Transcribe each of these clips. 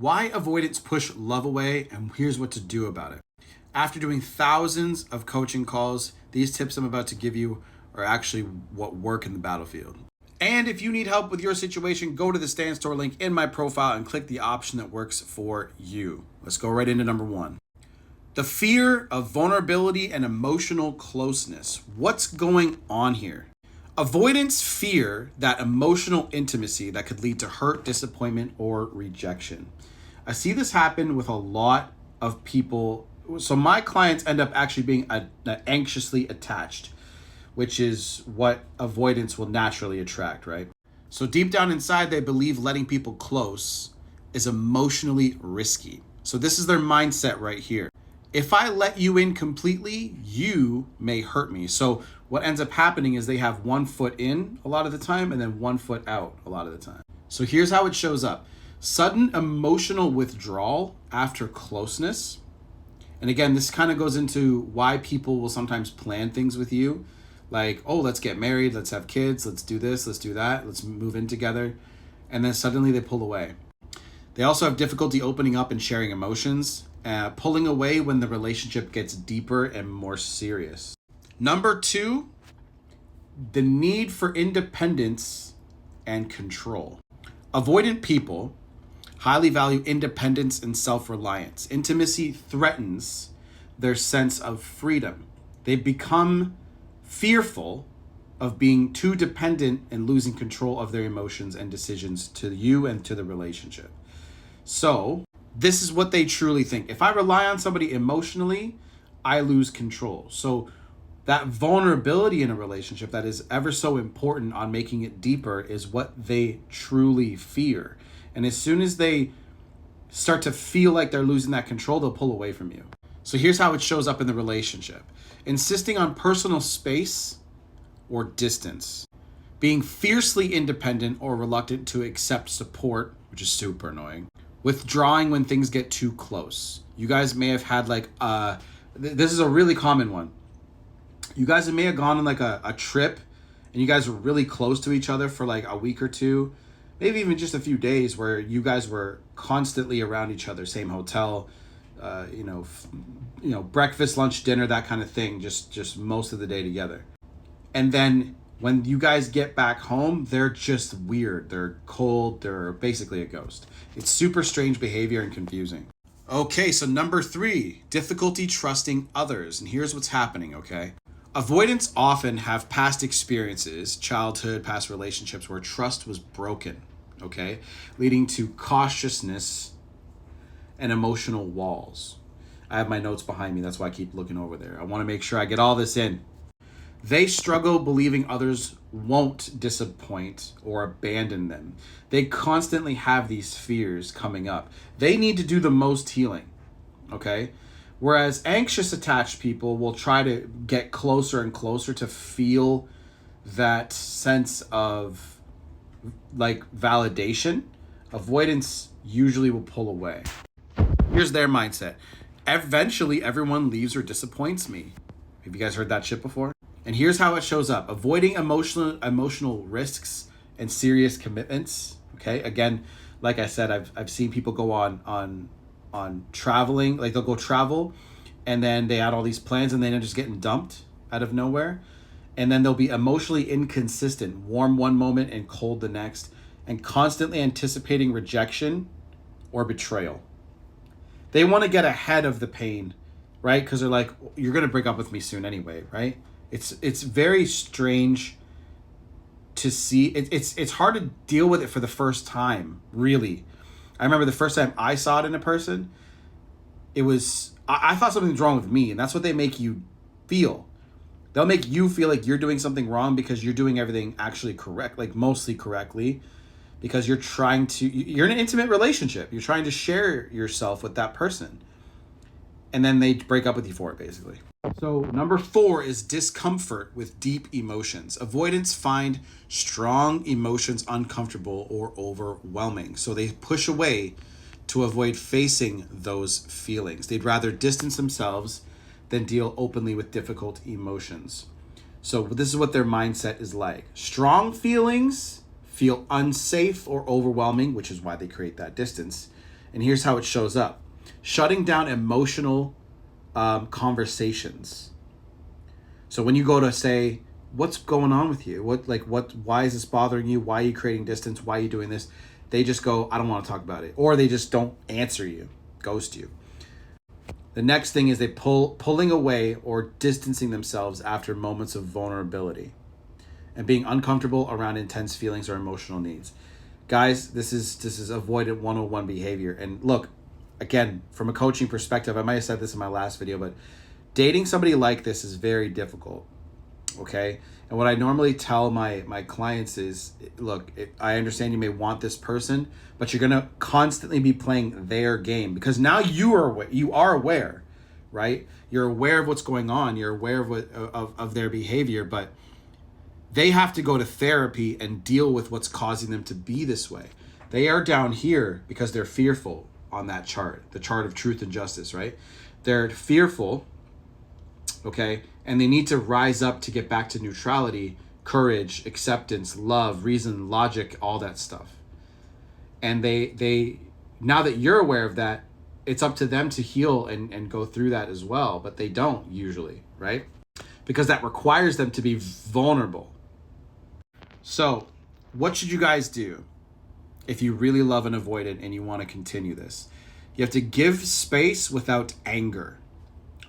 Why avoidants push love away, and here's what to do about it. After doing thousands of coaching calls, these tips I'm about to give you are actually what work in the battlefield. And if you need help with your situation, go to the Stan Store link in my profile and click the option that works for you. Let's go right into number one. The fear of vulnerability and emotional closeness. What's going on here? Avoidants fear that emotional intimacy that could lead to hurt, disappointment, or rejection. I see this happen with a lot of people. So my clients end up actually being anxiously attached, which is what avoidance will naturally attract, right? So deep down inside, they believe letting people close is emotionally risky. So this is their mindset right here. If I let you in completely, you may hurt me. So what ends up happening is they have one foot in a lot of the time and then one foot out a lot of the time. So here's how it shows up. Sudden emotional withdrawal after closeness. And again, this kind of goes into why people will sometimes plan things with you. Like, oh, let's get married, let's have kids, let's do this, let's do that, let's move in together. And then suddenly they pull away. They also have difficulty opening up and sharing emotions, pulling away when the relationship gets deeper and more serious. Number two, the need for independence and control. Avoidant people highly value independence and self-reliance. Intimacy threatens their sense of freedom. They become fearful of being too dependent and losing control of their emotions and decisions to you and to the relationship. So this is what they truly think. If I rely on somebody emotionally, I lose control. So that vulnerability in a relationship that is ever so important on making it deeper is what they truly fear. And as soon as they start to feel like they're losing that control, they'll pull away from you. So here's how it shows up in the relationship. Insisting on personal space or distance. Being fiercely independent or reluctant to accept support, which is super annoying. Withdrawing when things get too close. You guys may have had this is a really common one. You guys may have gone on like a trip and you guys were really close to each other for like a week or two, maybe even just a few days where you guys were constantly around each other, same hotel, breakfast, lunch, dinner, that kind of thing, just most of the day together. And then when you guys get back home, they're just weird. They're cold. They're basically a ghost. It's super strange behavior and confusing. Okay, so number three, difficulty trusting others. And here's what's happening, okay? Avoidants often have past experiences, childhood, past relationships where trust was broken, okay? Leading to cautiousness and emotional walls. I have my notes behind me. That's why I keep looking over there. I want to make sure I get all this in. They struggle believing others won't disappoint or abandon them. They constantly have these fears coming up. They need to do the most healing, okay? Whereas anxious attached people will try to get closer and closer to feel that sense of like validation. Avoidance usually will pull away. Here's their mindset. Eventually, everyone leaves or disappoints me. Have you guys heard that shit before? And here's how it shows up. Avoiding emotional risks and serious commitments. Okay, again, like I said, I've seen people go on traveling, like they'll go travel and then they add all these plans and then they're just getting dumped out of nowhere. And then they'll be emotionally inconsistent, warm one moment and cold the next, and constantly anticipating rejection or betrayal. They want to get ahead of the pain, right? Because they're like, you're going to break up with me soon anyway, right? It's very strange to see. It's hard to deal with it for the first time, really. I remember the first time I saw it in a person, I thought something's wrong with me, and that's what they make you feel. They'll make you feel like you're doing something wrong because you're doing everything actually correct, like mostly correctly, because you're in an intimate relationship. You're trying to share yourself with that person. And then they break up with you for it, basically. So number 4 is discomfort with deep emotions. Avoidants find strong emotions uncomfortable or overwhelming. So they push away to avoid facing those feelings. They'd rather distance themselves than deal openly with difficult emotions. So this is what their mindset is like. Strong feelings feel unsafe or overwhelming, which is why they create that distance. And here's how it shows up: shutting down emotional conversations. So when you go to say, what's going on with you? Why is this bothering you? Why are you creating distance? Why are you doing this? They just go, I don't want to talk about it. Or they just don't answer you, ghost you. The next thing is they pulling away or distancing themselves after moments of vulnerability and being uncomfortable around intense feelings or emotional needs. Guys, this is avoidant 101 behavior. And look, again, from a coaching perspective, I might have said this in my last video, but dating somebody like this is very difficult, okay? And what I normally tell my clients is, look, I understand you may want this person, but you're going to constantly be playing their game, because now you are aware, right? You're aware of what's going on. You're aware of their behavior, but they have to go to therapy and deal with what's causing them to be this way. They are down here because they're fearful on that chart, the chart of truth and justice, right? They're fearful, okay? And they need to rise up to get back to neutrality, courage, acceptance, love, reason, logic, all that stuff. And they now that you're aware of that, it's up to them to heal and go through that as well. But they don't usually, right? Because that requires them to be vulnerable. So what should you guys do if you really love an avoidant and you want to continue this? You have to give space without anger.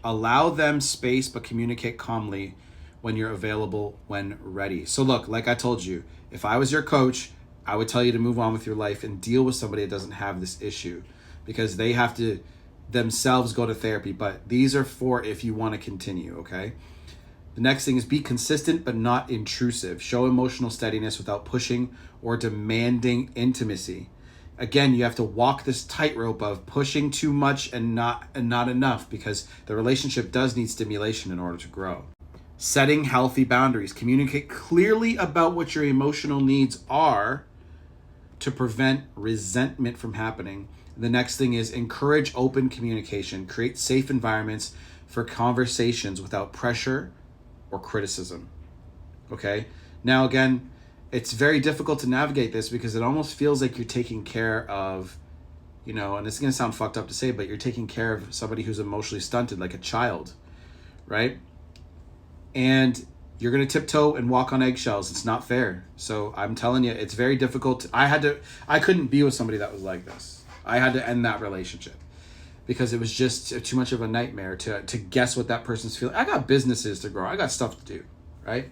Allow them space, but communicate calmly when you're available, when ready. So look, like I told you, if I was your coach, I would tell you to move on with your life and deal with somebody that doesn't have this issue, because they have to themselves go to therapy. But these are for if you want to continue, okay? The next thing is be consistent but not intrusive. Show emotional steadiness without pushing or demanding intimacy. Again, you have to walk this tightrope of pushing too much and not enough, because the relationship does need stimulation in order to grow. Setting healthy boundaries. Communicate clearly about what your emotional needs are to prevent resentment from happening. The next thing is encourage open communication. Create safe environments for conversations without pressure or criticism. Okay? Now, again, it's very difficult to navigate this because it almost feels like you're taking care of, and it's going to sound fucked up to say, but you're taking care of somebody who's emotionally stunted, like a child, right? And you're going to tiptoe and walk on eggshells. It's not fair. So I'm telling you, it's very difficult. I couldn't be with somebody that was like this. I had to end that relationship because it was just too much of a nightmare to guess what that person's feeling. I got businesses to grow. I got stuff to do, right?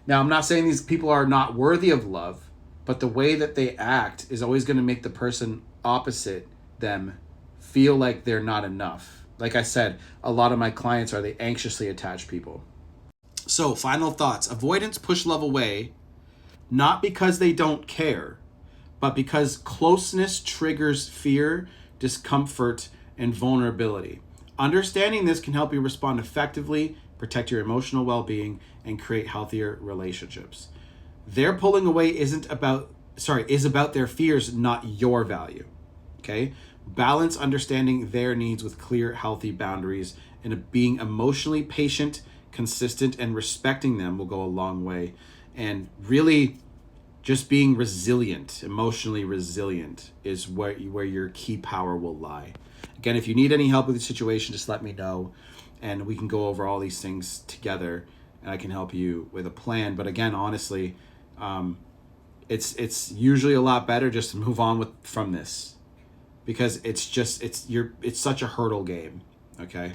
Now, I'm not saying these people are not worthy of love, but the way that they act is always going to make the person opposite them feel like they're not enough. Like I said, a lot of my clients are the anxiously attached people. So, final thoughts. Avoidants push love away, not because they don't care, but because closeness triggers fear, discomfort, and vulnerability. Understanding this can help you respond effectively, protect your emotional well-being, and create healthier relationships. Their pulling away is about their fears, not your value. Okay? Balance understanding their needs with clear, healthy boundaries, and being emotionally patient, consistent, and respecting them will go a long way. And really just being resilient, emotionally resilient, is where your key power will lie. Again, if you need any help with the situation, just let me know, and we can go over all these things together, and I can help you with a plan. But again, honestly, it's usually a lot better just to move on from this, because it's such a hurdle game. Okay.